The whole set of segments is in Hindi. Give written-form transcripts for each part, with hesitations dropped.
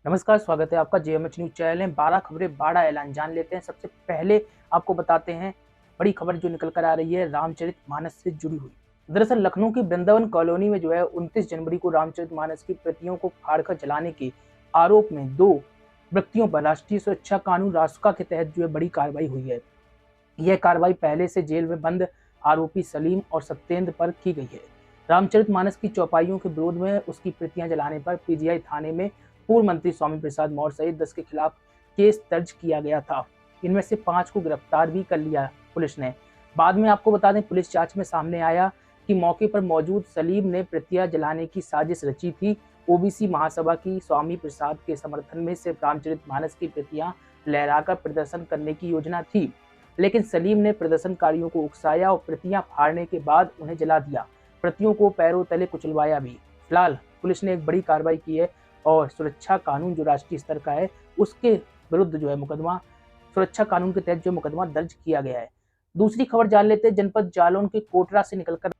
नमस्कार, स्वागत है आपका जेएमएच न्यूज चैनल में। 12 खबरें 12 ऐलान जान लेते हैं। सबसे पहले आपको बताते हैं बड़ी खबर जो निकल कर आ रही है रामचरितमानस से जुड़ी हुई। दरअसल लखनऊ की वृंदावन कॉलोनी में जो है 29 जनवरी को रामचरितमानस की प्रतियों को फाड़कर जलाने के आरोप में 2 व्यक्तियों पर राष्ट्रीय सुरक्षा कानून रासुका के तहत जो है बड़ी कार्रवाई हुई है। यह कार्रवाई पहले से जेल में बंद आरोपी सलीम और सत्येंद्र पर की गई है। रामचरितमानस की चौपाइयों के विरोध में उसकी प्रतियां जलाने पर पीजीआई थाने में पूर्व मंत्री स्वामी प्रसाद मौर्य सहित 10 के खिलाफ केस दर्ज किया गया था। इनमें से 5 को गिरफ्तार भी कर लिया पुलिस ने। बाद में आपको बता दें, पुलिस जांच में सामने आया कि मौके पर मौजूद सलीम ने प्रतियां जलाने की साजिश रची थी। ओबीसी महासभा की स्वामी प्रसाद के समर्थन में सिर्फ रामचरितमानस की प्रतियां लहराकर प्रदर्शन करने की योजना थी, लेकिन सलीम ने प्रदर्शनकारियों को उकसाया और प्रतियां फाड़ने के बाद उन्हें जला दिया। प्रतियों को पैरों तले कुचलवाया भी। फिलहाल पुलिस ने एक बड़ी कार्रवाई की है और सुरक्षा कानून जो राष्ट्रीय स्तर का है उसके विरुद्ध जो है मुकदमा, सुरक्षा कानून के तहत जो मुकदमा दर्ज किया गया है। दूसरी खबर जान लेते हैं जनपद जालौन के कोटरा से निकलकर।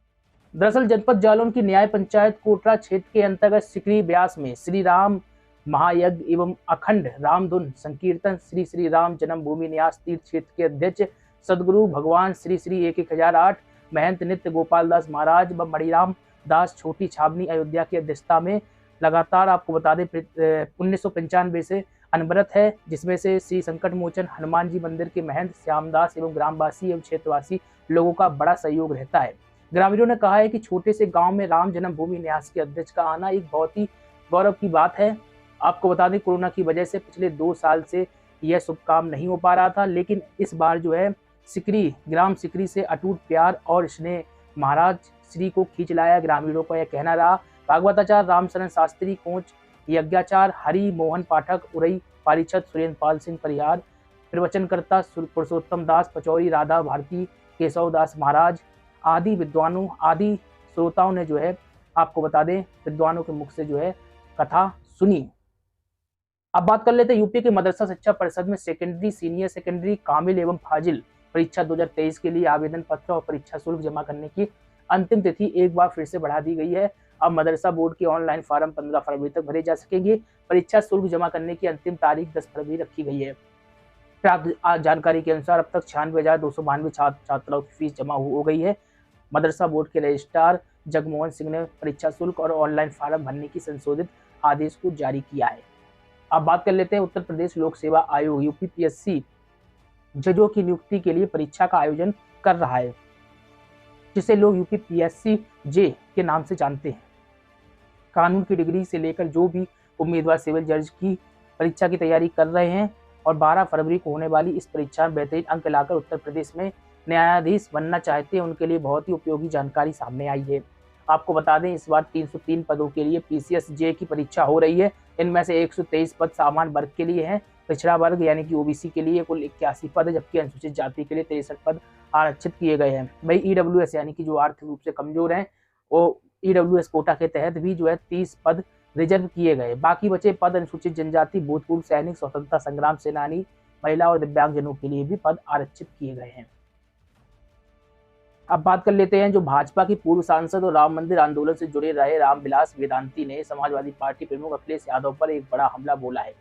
दरअसल जनपद जालौन की न्याय पंचायत कोटरा क्षेत्र के अंतर्गत सिकरी ब्यास में श्री राम महायज्ञ एवं अखंड रामधुन संकीर्तन श्री श्री राम जन्मभूमि न्यास तीर्थ क्षेत्र के अध्यक्ष सदगुरु भगवान श्री श्री 1008 महंत नित्य गोपाल दास महाराज व मणिराम दास छोटी छावनी अयोध्या की अध्यक्षता में लगातार आपको बता दें 1995 से अनवरत है, जिसमें से श्री संकट मोचन हनुमान जी मंदिर के महंत श्यामदास एवं ग्रामवासी एवं क्षेत्रवासी लोगों का बड़ा सहयोग रहता है। ग्रामीणों ने कहा है कि छोटे से गांव में राम जन्मभूमि न्यास के अध्यक्ष का आना एक बहुत ही गौरव की बात है। आपको बता दें, कोरोना की वजह से पिछले 2 साल से यह शुभ काम नहीं हो पा रहा था, लेकिन इस बार जो है सिकरी ग्राम सिकरी से अटूट प्यार और स्नेह महाराज श्री को खींच लाया। ग्रामीणों का यह कहना रहा। भागवताचार्य रामशरण शास्त्री कोच, यज्ञाचार्य हरि मोहन पाठक उरई, पारिषद सुरेंद्र पाल सिंह परिहार, प्रवचनकर्ता पुरुषोत्तम दास पचौरी, राधा भारती, केशव दास महाराज आदि विद्वानों आदि श्रोताओं ने जो है आपको बता दें विद्वानों के मुख से जो है कथा सुनी। अब बात कर लेते हैं यूपी के मदरसा शिक्षा परिषद में सेकेंडरी, सीनियर सेकेंडरी, कामिल एवं फाजिल परीक्षा 2023 के लिए आवेदन पत्र और परीक्षा शुल्क जमा करने की अंतिम तिथि एक बार फिर से बढ़ा दी गई है। अब मदरसा बोर्ड के ऑनलाइन फॉर्म 15 फरवरी तक भरे जा सकेंगे। परीक्षा शुल्क जमा करने की अंतिम तारीख 10 फरवरी रखी गई है। प्राप्त जानकारी के अनुसार अब तक 96,292 छात्राओं की फीस जमा हो गई है। मदरसा बोर्ड के रजिस्ट्रार जगमोहन सिंह ने परीक्षा शुल्क और ऑनलाइन फॉर्म भरने की संशोधित आदेश को जारी किया है। अब बात कर लेते हैं उत्तर प्रदेश लोक सेवा आयोग यूपीपीएससी जजों की नियुक्ति के लिए परीक्षा का आयोजन कर रहा है, जिसे लोग यूपीपीएससी जे के नाम से जानते हैं। कानून की डिग्री से लेकर जो भी उम्मीदवार सिविल जज की परीक्षा की तैयारी कर रहे हैं और 12 फरवरी को होने वाली इस परीक्षा में बेहतरीन अंक लाकर उत्तर प्रदेश में न्यायाधीश बनना चाहते हैं, उनके लिए बहुत ही उपयोगी जानकारी सामने आई है। आपको बता दें, इस बार 303 पदों के लिए पीसीएस जे की परीक्षा हो रही है। इनमें से 123 पद सामान्य वर्ग के लिए हैं। पिछड़ा वर्ग यानी कि ओबीसी के लिए कुल 81 पद, जबकि अनुसूचित जाति के लिए 63 पद आरक्षित किए गए हैं। वही ईडब्ल्यूएस यानी कि जो आर्थिक रूप से कमजोर हैं, वो ईडब्ल्यूएस कोटा के तहत भी जो है 30 पद रिजर्व किए गए। बाकी बचे पद अनुसूचित जनजाति, भूतपूर्व सैनिक, स्वतंत्रता संग्राम सेनानी, महिला और दिव्यांगजनों के लिए भी पद आरक्षित किए गए हैं। अब बात कर लेते हैं जो भाजपा की पूर्व सांसद और राम मंदिर आंदोलन से जुड़े रहे रामविलास वेदांती ने समाजवादी पार्टी प्रमुख अखिलेश यादव पर एक बड़ा हमला बोला है।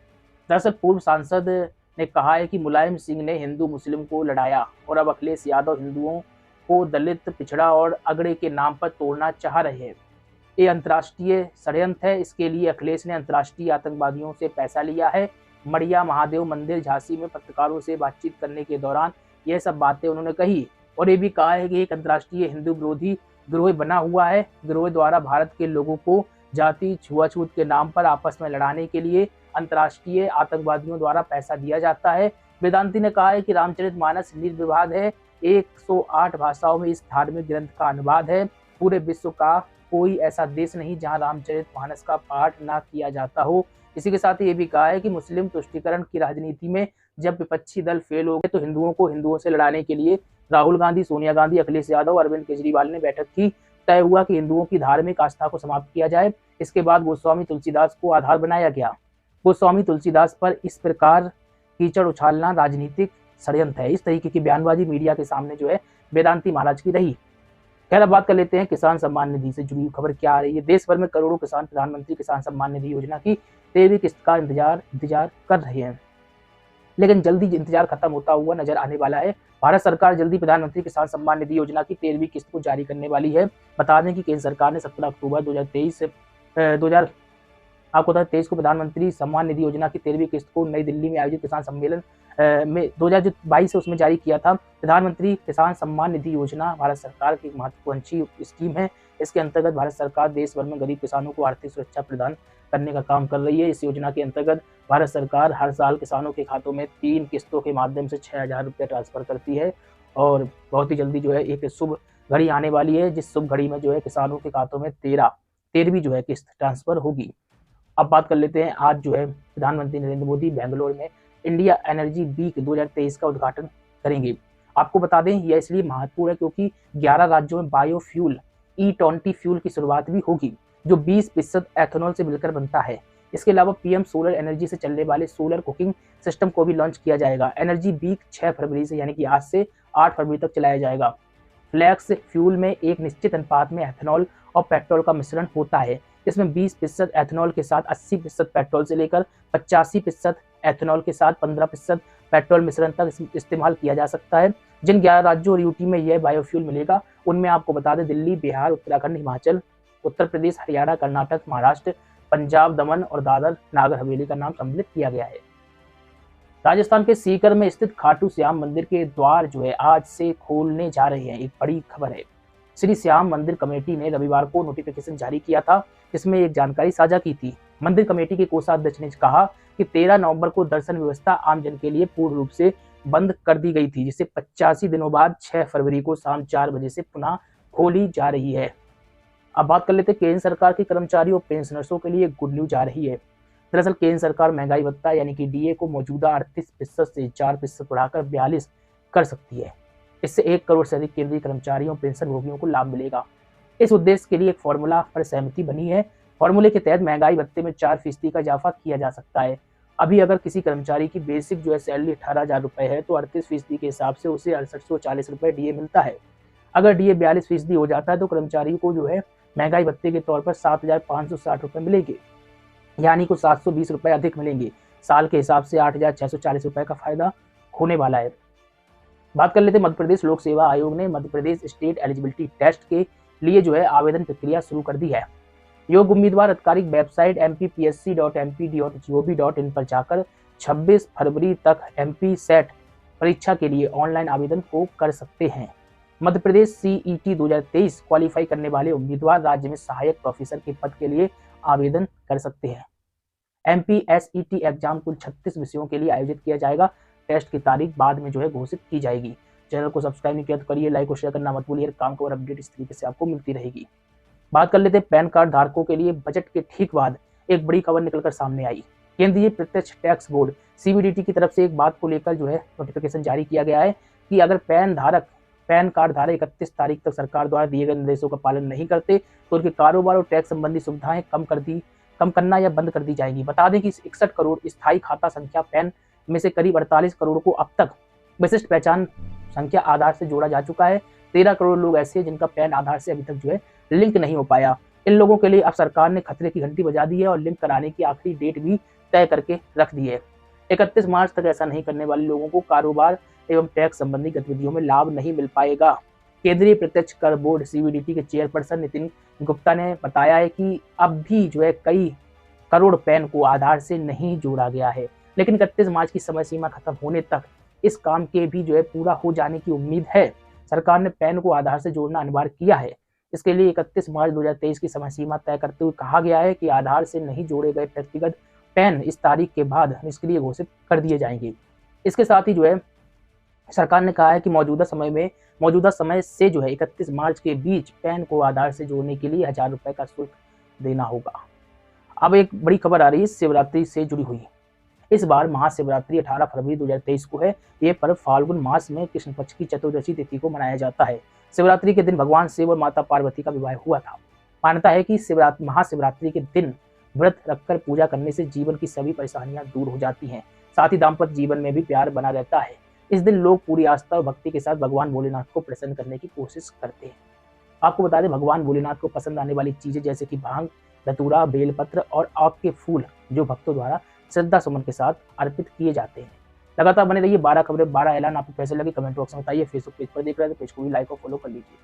दरअसल पूर्व सांसद ने कहा है कि मुलायम सिंह ने हिंदू मुस्लिम को लड़ाया और अब अखिलेश यादव हिंदुओं को दलित, पिछड़ा और अगड़े के नाम पर तोड़ना चाह रहे हैं। ये अंतर्राष्ट्रीय षड्यंत्र है। इसके लिए अखिलेश ने अंतर्राष्ट्रीय आतंकवादियों से पैसा लिया है। मड़िया महादेव मंदिर झांसी में पत्रकारों से बातचीत करने के दौरान यह सब बातें उन्होंने कही और ये भी कहा है कि एक अंतर्राष्ट्रीय हिंदू विरोधी गिरोह बना हुआ है। गिरोह द्वारा भारत के लोगों को जाति छुआछूत के नाम पर आपस में लड़ाने के लिए अंतर्राष्ट्रीय आतंकवादियों द्वारा पैसा दिया जाता है। वेदांती ने कहा है कि रामचरितमानस निर्विवाद है। 108 भाषाओं में इस धार्मिक ग्रंथ का अनुवाद है। पूरे विश्व का कोई ऐसा देश नहीं जहां रामचरितमानस का पाठ ना किया जाता हो। इसी के साथ ये भी कहा है कि मुस्लिम तुष्टीकरण की राजनीति में जब विपक्षी दल फेल हो गए तो हिंदुओं को हिंदुओं से लड़ाने के लिए राहुल गांधी, सोनिया गांधी, अखिलेश यादव, अरविंद केजरीवाल ने बैठक की। तय हुआ कि हिंदुओं की धार्मिक आस्था को समाप्त किया जाए। इसके बाद गोस्वामी तुलसीदास को आधार बनाया गया। गोस्वामी तुलसीदास पर इस प्रकार कीचड़ उछालना राजनीतिक षड्यंत्र है। इस तरीके की बयानबाजी मीडिया के सामने जो है वेदांती महाराज की रही। खैर, अब बात कर लेते हैं किसान सम्मान निधि से जुड़ी खबर क्या आ रही है। देश भर में करोड़ों किसान प्रधानमंत्री किसान सम्मान निधि योजना की 13वीं किस्त का इंतजार कर रहे हैं, लेकिन जल्दी इंतजार खत्म होता हुआ नजर आने वाला है। भारत सरकार जल्दी प्रधानमंत्री किसान सम्मान निधि योजना की 13वीं किस्त को जारी करने वाली है। बता दें कि केंद्र सरकार ने 17 अक्टूबर 2023 को प्रधानमंत्री सम्मान निधि योजना की 13वीं किस्त को नई दिल्ली में आयोजित किसान सम्मेलन में 2022 है उसमें जारी किया था। प्रधानमंत्री किसान सम्मान निधि योजना भारत सरकार की एक महत्वाकांक्षी स्कीम है। इसके अंतर्गत भारत सरकार देश भर में गरीब किसानों को आर्थिक सुरक्षा प्रदान करने का काम कर रही है। इस योजना के अंतर्गत भारत सरकार हर साल किसानों के खातों में 3 किस्तों के माध्यम से 6,000 रुपये ट्रांसफर करती है और बहुत ही जल्दी जो है एक शुभ घड़ी आने वाली है, जिस शुभ घड़ी में जो है किसानों के खातों में 13वीं जो है किस्त ट्रांसफर होगी। अब बात कर लेते हैं, आज जो है प्रधानमंत्री नरेंद्र मोदी बेंगलोर में इंडिया एनर्जी वीक 2023 का उद्घाटन करेंगे। आपको बता दें यह इसलिए महत्वपूर्ण है क्योंकि 11 राज्यों में बायोफ्यूल E20 फ्यूल की शुरुआत भी होगी, जो 20% एथेनॉल से मिलकर बनता है। इसके अलावा पीएम सोलर एनर्जी से चलने वाले सोलर कुकिंग सिस्टम को भी लॉन्च किया जाएगा। एनर्जी वीक 6 फरवरी से यानी कि आज से 8 फरवरी तक चलाया जाएगा। फ्लैक्स फ्यूल में एक निश्चित अनुपात में एथेनॉल और पेट्रोल का मिश्रण होता है। इसमें 20% एथेनॉल के साथ 80% पेट्रोल से लेकर 85% एथेनॉल के साथ 15% पेट्रोल मिश्रण तक इस्तेमाल किया जा सकता है। जिन 11 राज्यों और यूटी में यह बायोफ्यूल मिलेगा उनमें आपको बता दें दिल्ली, बिहार, उत्तराखंड, हिमाचल, उत्तर प्रदेश, हरियाणा, कर्नाटक, महाराष्ट्र, पंजाब, दमन और दादर नागर हवेली का नाम सम्मिलित किया गया है। राजस्थान के सीकर में स्थित खाटू श्याम मंदिर के द्वार जो है आज से खोलने जा रहे हैं, एक बड़ी खबर है। श्री श्याम मंदिर कमेटी ने रविवार को नोटिफिकेशन जारी किया था, जिसमें एक जानकारी साझा की थी। मंदिर कमेटी के कोषाध्यक्ष ने कहा कि 13 नवंबर को दर्शन व्यवस्था आमजन के लिए पूर्ण रूप से बंद कर दी गई थी, जिसे 85 दिनों बाद 6 फरवरी को शाम 4 बजे से पुनः खोली जा रही है। अब बात कर लेते हैं केंद्र सरकार के कर्मचारियों और पेंशनर्सों के लिए गुड न्यूज आ रही है। दरअसल केंद्र सरकार महंगाई भत्ता यानी कि डीए को मौजूदा 38% से 4% बढ़ाकर 42 कर सकती है। इससे 1 करोड़ से अधिक केंद्रीय कर्मचारियों और पेंशन भोगियों को लाभ मिलेगा। इस उद्देश्य के लिए एक फॉर्मूला पर सहमति बनी है। फॉर्मूले के तहत महंगाई भत्ते में 4% का इजाफा किया जा सकता है। अभी अगर किसी कर्मचारी की बेसिक जो है सैलरी 18,000 रुपये है तो 38% के हिसाब से उसे 6840 रुपये डीए मिलता है। अगर डीए 42% हो जाता है तो कर्मचारी को जो है महंगाई भत्ते के तौर पर 7,560 रुपये मिलेंगे, यानी कुछ 720 रुपये अधिक मिलेंगे। साल के हिसाब से 8,640 रुपये का फायदा होने वाला है। बात कर लेते हैं मध्य प्रदेश लोक सेवा आयोग ने Madhya Pradesh state eligibility test के लिए जो है आवेदन प्रक्रिया शुरू कर दी है। योग्य उम्मीदवार आधिकारिक वेबसाइट mpsc.mpdot.gov.in पर जाकर 26 फरवरी तक MP सेट परीक्षा के लिए ऑनलाइन आवेदन को कर सकते हैं। मध्य प्रदेश CET 2023 क्वालिफाई करने वाले उम्मीदवार राज्य में सहायक प्रोफेसर के पद के लिए आवेदन कर सकते हैं। MPSET एग्जाम कुल 36 विषयों के लिए आयोजित किया जाएगा। टेस्ट की तारीख बाद में जो है घोषित की जाएगी। चैनल को सब्सक्राइब नहीं किया तो करिए, लाइक और शेयर करना मत भूलिए। काम को और अपडेट इस तरीके से आपको मिलती रहेगी। बात कर लेते हैं पैन कार्ड धारकों के लिए बजट के ठीक बाद एक बड़ी खबर निकलकर सामने आई। केंद्रीय प्रत्यक्ष टैक्स बोर्ड CBDT की तरफ से एक बात को लेकर जो है नोटिफिकेशन जारी किया गया है कि अगर पैन कार्ड धारक 31 तारीख तक सरकार द्वारा दिए गए निर्देशों का पालन नहीं करते तो उनके कारोबार और टैक्स संबंधी सुविधाएं कम करना या बंद कर दी जाएंगी। बता दें कि 61 करोड़ स्थायी खाता संख्या पैन में से करीब 48 करोड़ को अब तक विशिष्ट पहचान संख्या आधार से जोड़ा जा चुका है। 13 करोड़ लोग ऐसे हैं जिनका पैन आधार से अभी तक जो है लिंक नहीं हो पाया। इन लोगों के लिए अब सरकार ने खतरे की घंटी बजा दी है और लिंक कराने की आखिरी डेट भी तय करके रख दी है। 31 मार्च तक ऐसा नहीं करने वाले लोगों को कारोबार एवं टैक्स संबंधी गतिविधियों में लाभ नहीं मिल पाएगा। केंद्रीय प्रत्यक्ष कर बोर्ड CBDT के चेयरपर्सन नितिन गुप्ता ने बताया है कि अब भी जो है कई करोड़ पैन को आधार से नहीं जोड़ा गया है, लेकिन 31 मार्च की समय सीमा खत्म होने तक इस काम के भी जो है पूरा हो जाने की उम्मीद है। सरकार ने पैन को आधार से जोड़ना अनिवार्य किया है। इसके लिए 31 मार्च 2023 की समय सीमा तय करते हुए कहा गया है कि आधार से नहीं जोड़े गए व्यक्तिगत पैन इस तारीख के बाद निष्क्रिय घोषित कर दिए जाएंगे। इसके साथ ही जो है सरकार ने कहा है कि मौजूदा समय से जो है 31 मार्च के बीच पैन को आधार से जोड़ने के लिए 1000 रुपये का शुल्क देना होगा। अब एक बड़ी खबर आ रही है शिवरात्रि से जुड़ी हुई। इस बार महाशिवरात्रि 18 फरवरी 2023 को है। ये पर्व फाल्गुन मास में कृष्ण पक्ष की चतुर्दशी तिथि को मनाया जाता है। शिवरात्रि के दिन भगवान शिव और माता पार्वती का विवाह हुआ था। मान्यता है कि महाशिवरात्रि के दिन व्रत रखकर पूजा करने से जीवन की सभी परेशानियां दूर हो जाती हैं। साथ ही दाम्पत्य जीवन में भी प्यार बना रहता है। इस दिन लोग पूरी आस्था और भक्ति के साथ भगवान भोलेनाथ को प्रसन्न करने की कोशिश करते हैं। आपको बता दें भगवान भोलेनाथ को पसंद आने वाली चीजें जैसे कि भांग, धतूरा, बेलपत्र और आग के फूल जो भक्तों द्वारा श्रद्धा सुमन के साथ अर्पित किए जाते हैं। लगातार बने रहिए 12 खबरें 12 ऐलान। आपको कैसे लगे कमेंट बॉक्स में बताइए। फेसबुक पेज पर देख रहे हैं तो पेज को भी लाइक और फॉलो कर लीजिए।